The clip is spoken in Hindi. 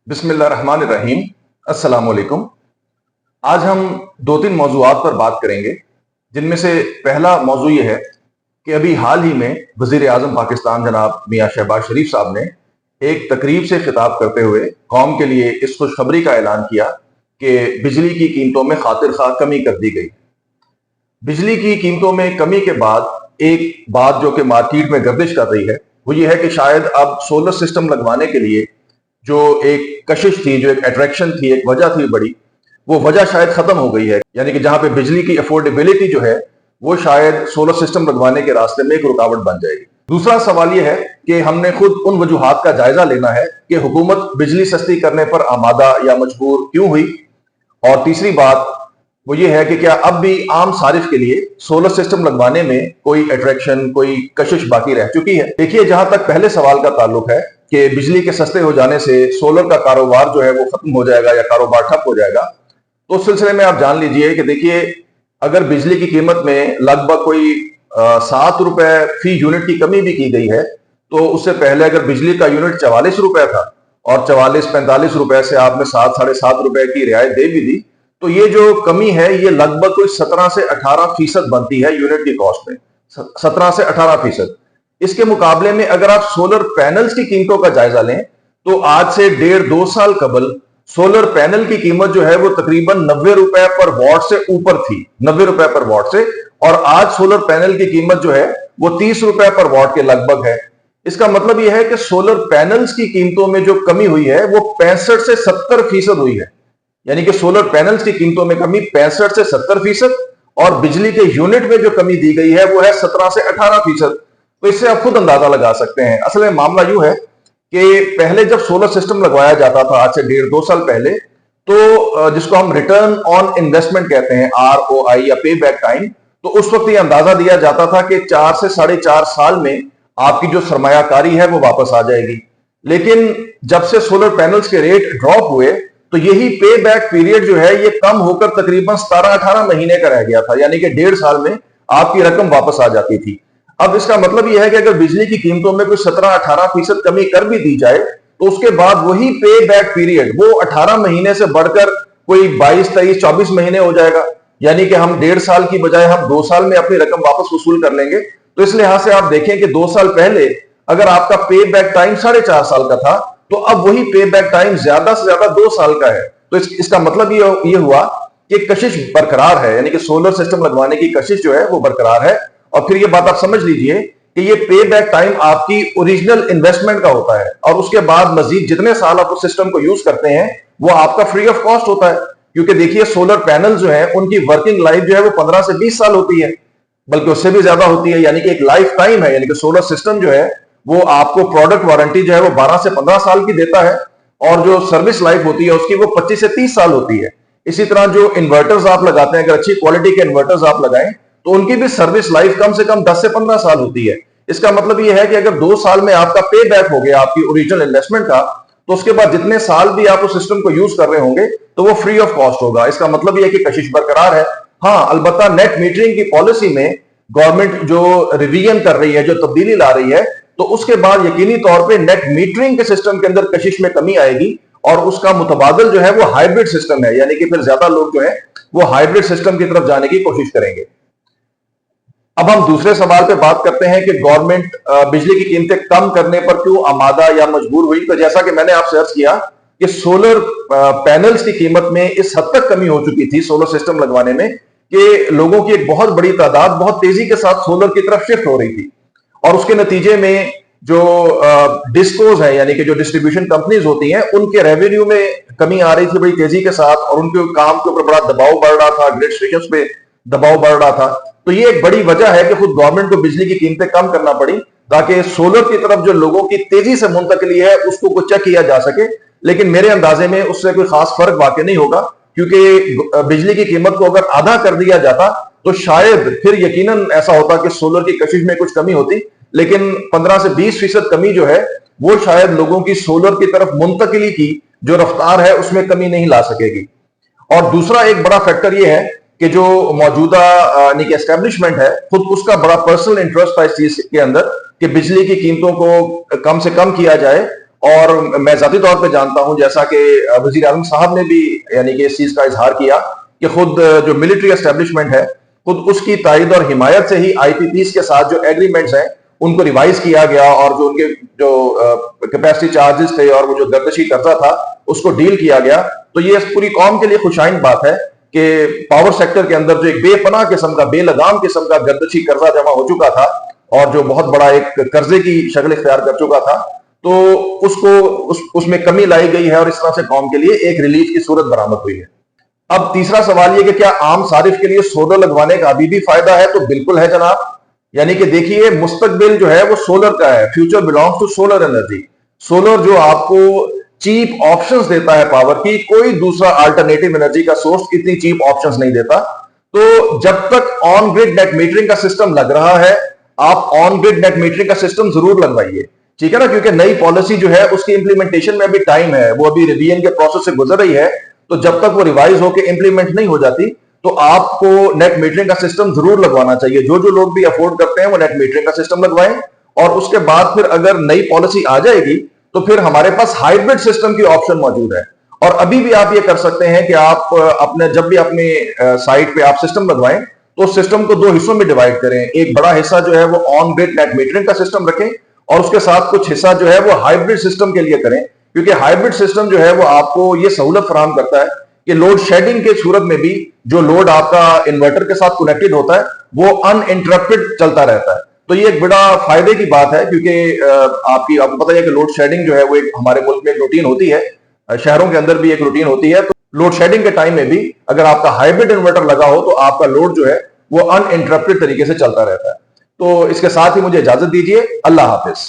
बिस्मिल्लाहिर्रहमानिर्रहीम। अस्सलाम वालेकुम। आज हम दो तीन मौजूआत पर बात करेंगे, जिनमें से पहला मौजू ये है कि अभी हाल ही में वजीर आजम पाकिस्तान जनाब मियाँ शहबाज शरीफ साहब ने एक तकरीब से खिताब करते हुए कौम के लिए इस खुशखबरी का ऐलान किया कि बिजली की कीमतों में खातिर खा कमी कर दी गई। बिजली की कीमतों में कमी के बाद एक बात जो कि मार्केट में गर्दिश कर रही है वो ये है कि शायद अब सोलर सिस्टम लगवाने के लिए जो एक कशिश थी, जो एक अट्रैक्शन थी, एक वजह थी बड़ी, वो वजह शायद खत्म हो गई है। यानी कि जहां पे बिजली की अफोर्डेबिलिटी जो है वो शायद सोलर सिस्टम लगवाने के रास्ते में एक रुकावट बन जाएगी। दूसरा सवाल यह है कि हमने खुद उन वजूहात का जायजा लेना है कि हुकूमत बिजली सस्ती करने पर आमादा या मजबूर क्यों हुई। और तीसरी बात वो ये है कि क्या अब भी आम सारिफ के लिए सोलर सिस्टम लगवाने में कोई अट्रैक्शन, कोई कशिश बाकी रह चुकी है। देखिए, जहां तक पहले सवाल का ताल्लुक है कि बिजली के सस्ते हो जाने से सोलर का कारोबार जो है वो खत्म हो जाएगा या कारोबार ठप हो जाएगा, तो उस सिलसिले में आप जान लीजिए कि देखिए, अगर बिजली की कीमत में लगभग कोई 7 रुपए फी यूनिट की कमी भी की गई है, तो उससे पहले अगर बिजली का यूनिट 44 रुपए था और 44-45 रुपए से आपने 7-7.5 रुपए की रियायत दे भी दी, तो ये जो कमी है ये लगभग कोई 17 से 18% बनती है यूनिट की कॉस्ट में। 17 से 18%। इसके मुकाबले में अगर आप सोलर पैनल्स की कीमतों का जायजा लें, तो आज से 1.5-2 साल कबल सोलर पैनल की कीमत जो है वो तकरीबन 90 रुपए पर वॉट से ऊपर थी, 90 रुपए पर वॉट से। और आज सोलर पैनल की कीमत जो है वो 30 रुपए पर वॉट के लगभग है। इसका मतलब यह है कि सोलर पैनल्स की कीमतों में जो कमी हुई है वो 65 से 70% हुई है। यानी कि सोलर पैनल्स की कीमतों में कमी 65 से 70%, और बिजली के यूनिट में जो कमी दी गई है वो है 17 से 18%। तो इससे आप खुद अंदाजा लगा सकते हैं। असल में मामला यूं है कि पहले जब सोलर सिस्टम लगवाया जाता था, आज से 1.5-2 साल पहले, तो जिसको हम रिटर्न ऑन इन्वेस्टमेंट कहते हैं, ROI या पे बैक टाइम, तो उस वक्त ये अंदाजा दिया जाता था कि 4 से 4.5 साल में आपकी जो सरमायाकारी है वो वापस आ जाएगी। लेकिन जब से सोलर पैनल्स के रेट ड्रॉप हुए, तो यही पे बैक पीरियड जो है ये कम होकर तकरीबन 17-18 महीने का रह गया था। यानी कि 1.5 साल में आपकी रकम वापस आ जाती थी। अब इसका मतलब यह है कि अगर बिजली की कीमतों में कोई 17-18% कमी कर भी दी जाए, तो उसके बाद वही पे बैक पीरियड वो 18 महीने से बढ़कर कोई 22-23-24 महीने हो जाएगा। यानी कि हम 1.5 साल की बजाय हम 2 साल में अपनी रकम वापस वसूल कर लेंगे। तो इस लिहाज से आप देखें कि 2 साल पहले अगर आपका पे बैक टाइम 4.5 साल का था, तो अब वही पे बैक टाइम ज्यादा से ज्यादा 2 साल का है। तो इसका मतलब ये हुआ कि कशिश बरकरार है, यानी कि सोलर सिस्टम लगवाने की कशिश जो है वो बरकरार है। और फिर ये बात आप समझ लीजिए कि ये पे बैक टाइम आपकी ओरिजिनल इन्वेस्टमेंट का होता है, और उसके बाद मजीद जितने साल आप उस सिस्टम को यूज करते हैं वो आपका फ्री ऑफ कॉस्ट होता है। क्योंकि देखिए, सोलर पैनल जो है उनकी वर्किंग लाइफ जो है वो 15 से 20 साल होती है, बल्कि उससे भी ज्यादा होती है। यानी कि एक लाइफ टाइम है। यानी कि सोलर सिस्टम जो है वो आपको प्रोडक्ट वारंटी जो है वो 12 से 15 साल की देता है, और जो सर्विस लाइफ होती है उसकी वो 25 से 30 साल होती है। इसी तरह जो इन्वर्टर्स आप लगाते हैं, अगर अच्छी क्वालिटी के इन्वर्टर्स आप लगाएं, तो उनकी भी सर्विस लाइफ कम से कम 10 से 15 साल होती है। इसका मतलब यह है कि अगर 2 साल में आपका पे बैक हो गया आपकी ओरिजिनल इन्वेस्टमेंट का, तो उसके बाद जितने साल भी आप उस सिस्टम को यूज कर रहे होंगे तो वो फ्री ऑफ कॉस्ट होगा। इसका मतलब यह है कि कशिश बरकरार है। हाँ, अलबत्ता नेट मीटरिंग की पॉलिसी में गवर्नमेंट जो रिवीजन कर रही है, जो तब्दीली ला रही है, तो उसके बाद यकीनी तौर पे नेट मीटरिंग के सिस्टम के अंदर कशिश में कमी आएगी, और उसका मुतबादल जो है वो हाइब्रिड सिस्टम है। यानी कि फिर ज्यादा लोग जो है वो हाइब्रिड सिस्टम की तरफ जाने की कोशिश करेंगे। अब हम दूसरे सवाल पे बात करते हैं कि गवर्नमेंट बिजली की कीमतें कम करने पर क्यों आमादा या मजबूर हुई। तो जैसा कि मैंने आपसे अर्ज किया कि सोलर पैनल्स की कीमत में इस हद तक कमी हो चुकी थी सोलर सिस्टम लगवाने में कि लोगों की एक बहुत बड़ी तादाद बहुत तेजी के साथ सोलर की तरफ शिफ्ट हो रही थी, और उसके नतीजे में जो डिस्कोज है, यानी कि जो डिस्ट्रीब्यूशन कंपनीज होती हैं, उनके रेवेन्यू में कमी आ रही थी बड़ी तेजी के साथ, और उनके काम के ऊपर बड़ा दबाव बढ़ रहा था, ग्रिड स्टेशंस पे दबाव बढ़ रहा था। तो ये एक बड़ी वजह है कि खुद गवर्नमेंट को बिजली की कीमतें कम करना पड़ी, ताकि सोलर की तरफ जो लोगों की तेजी से मुंतकिली है उसको कुछ चेक किया जा सके। लेकिन मेरे अंदाजे में उससे कोई खास फर्क वाकई नहीं होगा, क्योंकि बिजली की कीमत को अगर आधा कर दिया जाता तो शायद फिर यकीनन ऐसा होता कि सोलर की कशिश में कुछ कमी होती। लेकिन 15 से 20% कमी जो है वो शायद लोगों की सोलर की तरफ मुंतकिली की जो रफ्तार है उसमें कमी नहीं ला सकेगी। और दूसरा एक बड़ा फैक्टर ये है कि जो मौजूदा एस्टेब्लिशमेंट है, खुद उसका बड़ा पर्सनल इंटरेस्ट था इस चीज के अंदर कि बिजली की कीमतों को कम से कम किया जाए, और मैं जाती तौर पे जानता हूं, जैसा कि वजीर आजम साहब ने भी यानी कि इस चीज का इजहार किया कि खुद जो मिलिट्री एस्टेब्लिशमेंट है, खुद उसकी तायद और हिमायत से ही आईपीपीस के साथ जो एग्रीमेंट्स हैं उनको रिवाइज किया गया, और जो उनके जो कैपेसिटी चार्जेस थे और वो जो गर्दशी कर्जा था उसको डील किया गया। तो ये पूरी कौम के लिए खुशाइन बात है कि पावर सेक्टर के अंदर जो एक बेपनाह किस्म का, बेलगाम किस्म का गर्दशी कर्जा जमा हो चुका था और जो बहुत बड़ा एक कर्जे की शक्ल इख्तियार कर चुका था, तो उसमें कमी लाई गई है और इस तरह से कौम के लिए एक रिलीफ की सूरत बरामद हुई है। अब तीसरा सवाल ये कि क्या आम सारिफ के लिए सोलर लगवाने का अभी भी फायदा है? तो बिल्कुल है जनाब। यानी कि देखिए, मुस्तकबिल जो है वो सोलर का है, future belongs to solar energy. Solar जो आपको चीप ऑप्शंस देता है पावर की, कोई दूसरा अल्टरनेटिव एनर्जी का सोर्स इतनी चीप ऑप्शंस नहीं देता। तो जब तक ऑन ग्रिड नेट मीटरिंग का सिस्टम लग रहा है, आप ऑन ग्रिड नेट मीटरिंग का सिस्टम जरूर लगवाइए, ठीक है ना, क्योंकि नई पॉलिसी जो है उसकी इंप्लीमेंटेशन में अभी टाइम है, वो अभी रिवीजन के प्रोसेस से गुजर रही है। तो जब तक वो रिवाइज होकर इंप्लीमेंट नहीं हो जाती, तो आपको नेट मीटरिंग का सिस्टम जरूर लगवाना चाहिए। जो जो लोग भी अफोर्ड करते हैं वो नेट मीटरिंग का सिस्टम लगवाएं, और उसके बाद फिर अगर नई पॉलिसी आ जाएगी तो फिर हमारे पास हाइब्रिड सिस्टम की ऑप्शन मौजूद है। और अभी भी आप ये कर सकते हैं कि आप अपने जब भी अपने साइट पे आप सिस्टम लगवाएं तो सिस्टम को दो हिस्सों में डिवाइड करें। एक बड़ा हिस्सा जो है वो ऑन ग्रिड नेट मीटरिंग का सिस्टम रखें, और उसके साथ कुछ हिस्सा जो है वो हाइब्रिड सिस्टम के लिए करें, क्योंकि हाइब्रिड सिस्टम जो है वो आपको ये सहूलत फराहम करता है कि लोड शेडिंग के सूरत में भी जो लोड आपका इन्वर्टर के साथ कनेक्टेड होता है वो अनइंटरप्टेड चलता रहता है। तो ये एक बड़ा फायदे की बात है, क्योंकि आपको पता है कि लोड शेडिंग जो है वो एक हमारे मुल्क में एक रूटीन होती है, शहरों के अंदर भी एक रूटीन होती है। तो लोड शेडिंग के टाइम में भी अगर आपका हाइब्रिड इन्वर्टर लगा हो तो आपका लोड जो है वो अनइंटरप्टेड तरीके से चलता रहता है। तो इसके साथ ही मुझे इजाजत दीजिए। अल्लाह हाफिज।